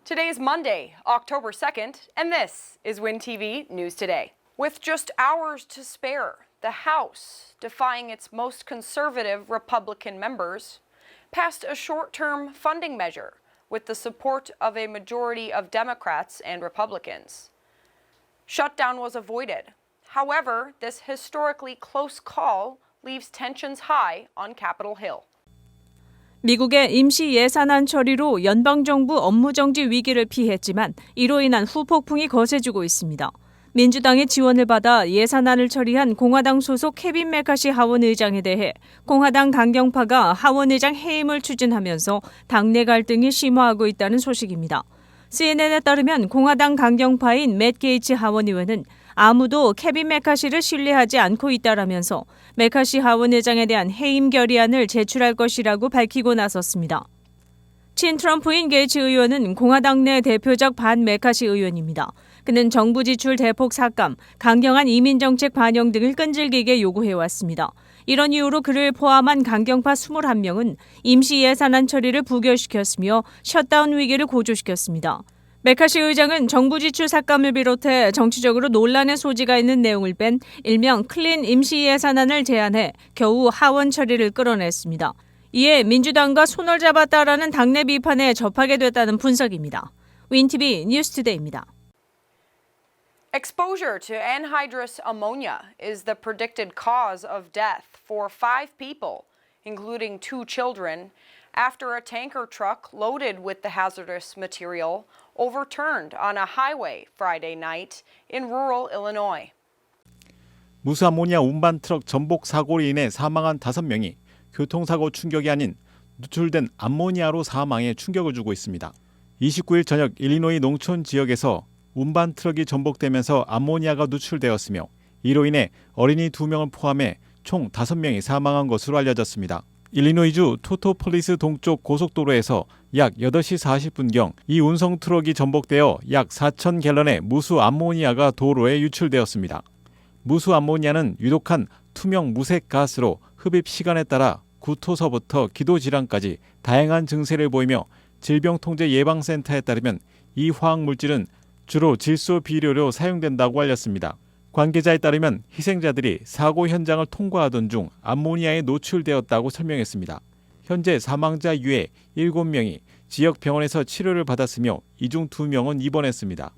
Today's Monday, October 2nd, and this is WinTV News Today. With just hours to spare, the House, defying its most conservative Republican members, passed a short-term funding measure with the support of a majority of Democrats and Republicans. Shutdown was avoided. However, this historically close call leaves tensions high on Capitol Hill. 미국의 임시 예산안 처리로 연방정부 업무정지 위기를 피했지만 이로 인한 후폭풍이 거세지고 있습니다. 민주당의 지원을 받아 예산안을 처리한 공화당 소속 케빈 메카시 하원 의장에 대해 공화당 강경파가 하원 의장 해임을 추진하면서 당내 갈등이 심화하고 있다는 소식입니다. CNN에 따르면 공화당 강경파인 맷 게이츠 하원 의원은 아무도 케빈 메카시를 신뢰하지 않고 있다라면서 메카시 하원 의장에 대한 해임 결의안을 제출할 것이라고 밝히고 나섰습니다. 친트럼프인 게이츠 의원은 공화당 내 대표적 반 메카시 의원입니다. 그는 정부 지출 대폭 삭감, 강경한 이민 정책 반영 등을 끈질기게 요구해왔습니다. 이런 이유로 그를 포함한 강경파 21명은 임시 예산안 처리를 부결시켰으며 셧다운 위기를 고조시켰습니다. 메카시 의장은 정부 지출 삭감을 비롯해 정치적으로 논란의 소지가 있는 내용을 뺀 일명 클린 임시 예산안을 제안해 겨우 하원 처리를 끌어냈습니다. 이에 민주당과 손을 잡았다라는 당내 비판에 접하게 됐다는 분석입니다. 윈티비 뉴스투데이입니다. Exposure to anhydrous ammonia is the predicted cause of death for 5 people, including 2 children, after a tanker truck loaded with the hazardous material overturned on a highway Friday night in rural Illinois. 무수암모니아 운반 트럭 전복 사고로 인해 사망한 5명이 교통사고 충격이 아닌 누출된 암모니아로 사망에 충격을 주고 있습니다. 29일 저녁 일리노이 농촌 지역에서 운반 트럭이 전복되면서 암모니아가 누출되었으며 이로 인해 어린이 2명을 포함해 총 5명이 사망한 것으로 알려졌습니다. 일리노이주 토토폴리스 동쪽 고속도로에서 약 8시 40분경 이 운송 트럭이 전복되어 약 4,000갤런의 무수 암모니아가 도로에 유출되었습니다. 무수 암모니아는 유독한 투명 무색 가스로 흡입 시간에 따라 구토서부터 기도질환까지 다양한 증세를 보이며 질병통제예방센터에 따르면 이 화학물질은 주로 질소 비료로 사용된다고 알렸습니다. 관계자에 따르면 희생자들이 사고 현장을 통과하던 중 암모니아에 노출되었다고 설명했습니다. 현재 사망자 이외 7명이 지역 병원에서 치료를 받았으며 이 중 2명은 입원했습니다.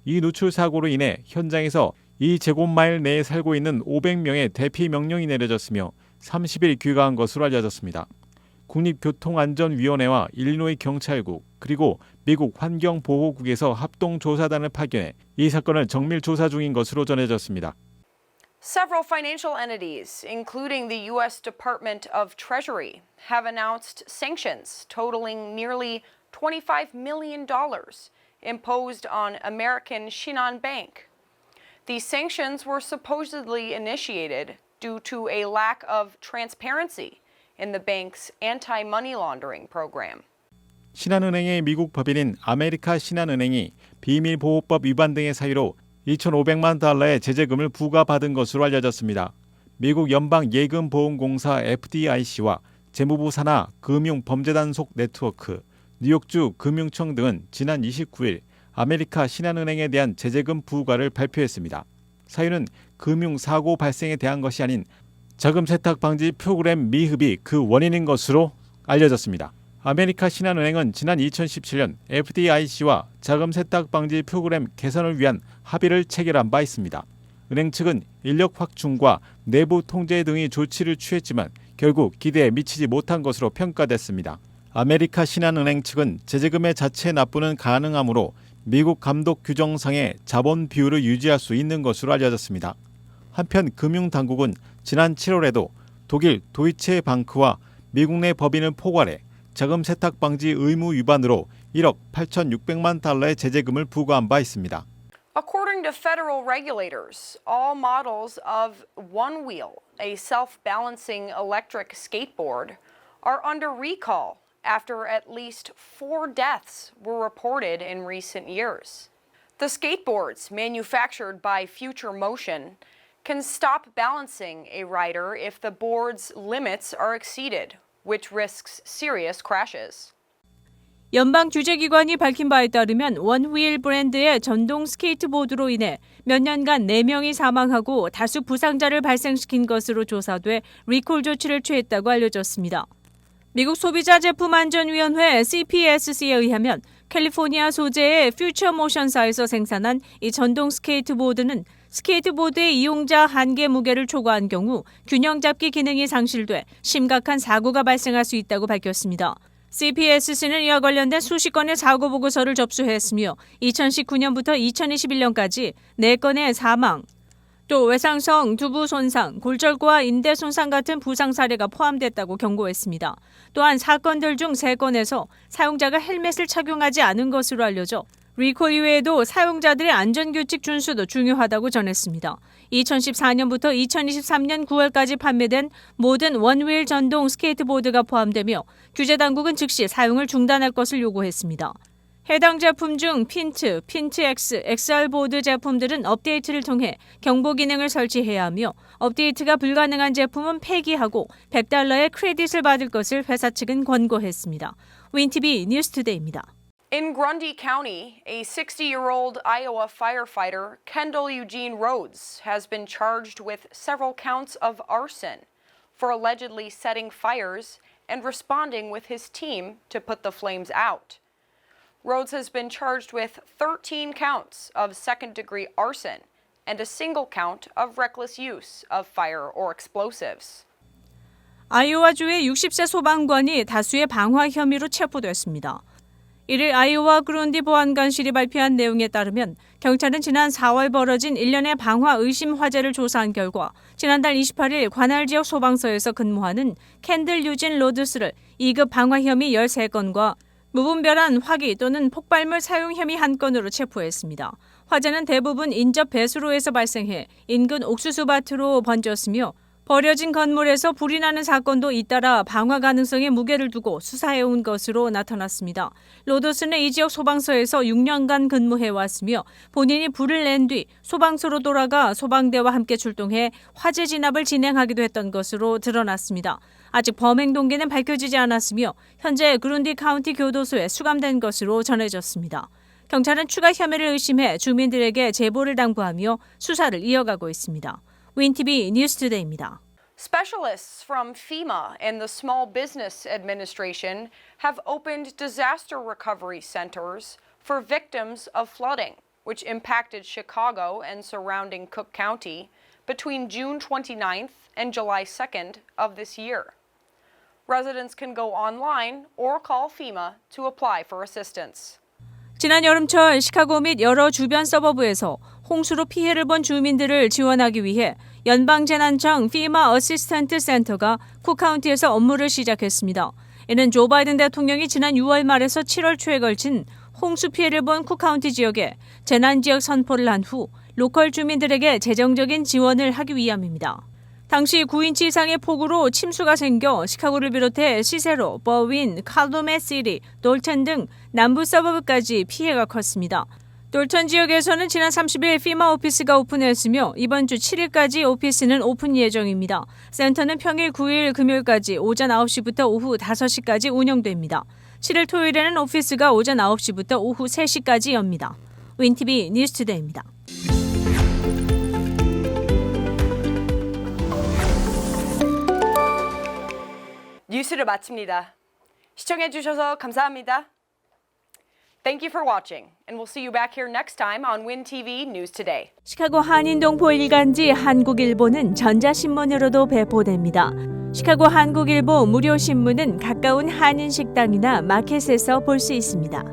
이 누출 사고로 인해 현장에서 2제곱마일 내에 살고 있는 500명의 대피 명령이 내려졌으며 30일 귀가한 것으로 알려졌습니다. 국립교통안전위원회와 일리노이 경찰국 그리고 미국 환경보호국에서 합동조사단을 파견해 이 사건을 정밀 조사 중인 것으로 전해졌습니다. Several financial entities, including the U.S. Department of Treasury, have announced sanctions totaling nearly $25 million imposed on American Shinhan Bank. These sanctions were supposedly initiated due to a lack of transparency in the bank's anti-money laundering program. 신한은행의 미국 법인인 아메리카 신한은행이 비밀보호법 위반 등의 사유로 2,500만 달러의 제재금을 부과받은 것으로 알려졌습니다. 미국 연방예금보험공사 FDIC와 재무부 산하 금융범죄단속 네트워크, 뉴욕주 금융청 등은 지난 29일 아메리카 신한은행에 대한 제재금 부과를 발표했습니다. 사유는 금융사고 발생에 대한 것이 아닌 자금 세탁 방지 프로그램 미흡이 그 원인인 것으로 알려졌습니다. 아메리카 신한은행은 지난 2017년 FDIC와 자금 세탁 방지 프로그램 개선을 위한 합의를 체결한 바 있습니다. 은행 측은 인력 확충과 내부 통제 등의 조치를 취했지만 결국 기대에 미치지 못한 것으로 평가됐습니다. 아메리카 신한은행 측은 제재금의 자체 납부는 가능하므로 미국 감독 규정상의 자본 비율을 유지할 수 있는 것으로 알려졌습니다. 한편 금융당국은 지난 7월에도 독일 도이체 방크와 미국 내 법인을 포괄해 자금 세탁 방지 의무 위반으로 1억 8,600만 달러의 제재금을 부과한 바 있습니다. According to federal regulators, all models of One Wheel, a self-balancing electric skateboard, are under recall after at least 4 deaths were reported in recent years. The skateboards, manufactured by Future Motion, can stop balancing a rider if the board's limits are exceeded, which risks serious crashes. 연방 규제기관이 밝힌 바에 따르면 원휠 브랜드의 전동 스케이트보드로 인해 몇 년간 4명이 사망하고 다수 부상자를 발생시킨 것으로 조사돼 리콜 조치를 취했다고 알려졌습니다. 미국 소비자제품안전위원회 CPSC에 의하면 캘리포니아 소재의 퓨처모션사에서 생산한 이 전동 스케이트보드는 스케이트보드의 이용자 한계 무게를 초과한 경우 균형 잡기 기능이 상실돼 심각한 사고가 발생할 수 있다고 밝혔습니다. CPSC는 이와 관련된 수십 건의 사고 보고서를 접수했으며 2019년부터 2021년까지 4건의 사망, 또 외상성, 두부 손상, 골절과 인대 손상 같은 부상 사례가 포함됐다고 경고했습니다. 또한 사건들 중 3건에서 사용자가 헬멧을 착용하지 않은 것으로 알려져 리콜 이외에도 사용자들의 안전규칙 준수도 중요하다고 전했습니다. 2014년부터 2023년 9월까지 판매된 모든 원휠 전동 스케이트보드가 포함되며 규제당국은 즉시 사용을 중단할 것을 요구했습니다. 해당 제품 중 핀트, 핀트X, XR보드 제품들은 업데이트를 통해 경보 기능을 설치해야 하며 업데이트가 불가능한 제품은 폐기하고 $100의 크레딧을 받을 것을 회사 측은 권고했습니다. 윈TV 뉴스투데이입니다. In Grundy County, a 60-year-old Iowa firefighter, Kendall Eugene Rhodes, has been charged with several counts of arson for allegedly setting fires and responding with his team to put the flames out. Rhodes has been charged with 13 counts of second-degree arson and a single count of reckless use of fire or explosives. 아이오와주의 60세 소방관이 다수의 방화 혐의로 체포됐습니다. 이를 아이오와 그룬디 보안관실이 발표한 내용에 따르면 경찰은 지난 4월 벌어진 일련의 방화 의심 화재를 조사한 결과 지난달 28일 관할 지역 소방서에서 근무하는 캔들 유진 로드스를 2급 방화 혐의 13건과 무분별한 화기 또는 폭발물 사용 혐의 1건으로 체포했습니다. 화재는 대부분 인접 배수로에서 발생해 인근 옥수수밭으로 번졌으며 버려진 건물에서 불이 나는 사건도 잇따라 방화 가능성에 무게를 두고 수사해온 것으로 나타났습니다. 로더스는 이 지역 소방서에서 6년간 근무해왔으며 본인이 불을 낸 뒤 소방서로 돌아가 소방대와 함께 출동해 화재 진압을 진행하기도 했던 것으로 드러났습니다. 아직 범행 동기는 밝혀지지 않았으며 현재 그룬디 카운티 교도소에 수감된 것으로 전해졌습니다. 경찰은 추가 혐의를 의심해 주민들에게 제보를 당부하며 수사를 이어가고 있습니다. 윈TV 뉴스투데이입니다. Specialists from FEMA and the Small Business Administration have opened disaster recovery centers for victims of flooding, which impacted Chicago and surrounding Cook County between June 29th and July 2nd of this year. Residents can go online or call FEMA to apply for assistance. 지난 여름철 시카고 및 여러 주변 서버브에서 홍수로 피해를 본 주민들을 지원하기 위해 연방재난청 FEMA 어시스턴트 센터가 쿡카운티에서 업무를 시작했습니다. 이는 조 바이든 대통령이 지난 6월 말에서 7월 초에 걸친 홍수 피해를 본 쿡카운티 지역에 재난지역 선포를 한 후 로컬 주민들에게 재정적인 지원을 하기 위함입니다. 당시 9인치 이상의 폭우로 침수가 생겨 시카고를 비롯해 시세로, 버윈, 칼루메시티, 돌턴 등 남부 서버브까지 피해가 컸습니다. 돌턴 지역에서는 지난 30일 FEMA 오피스가 오픈했으며 이번 주 7일까지 오피스는 오픈 예정입니다. 센터는 평일 9일 금요일까지 오전 9시부터 오후 5시까지 운영됩니다. 7일 토요일에는 오피스가 오전 9시부터 오후 3시까지 엽니다. 윈TV 뉴스투데이입니다. 뉴스를 마칩니다. 시청해주셔서 감사합니다. Thank you for watching, and we'll see you back here next time on WinTV News Today. 시카고 한인동포 일간지 한국일보는 전자신문으로도 배포됩니다. 시카고 한국일보 무료 신문은 가까운 한인 식당이나 마켓에서 볼 수 있습니다.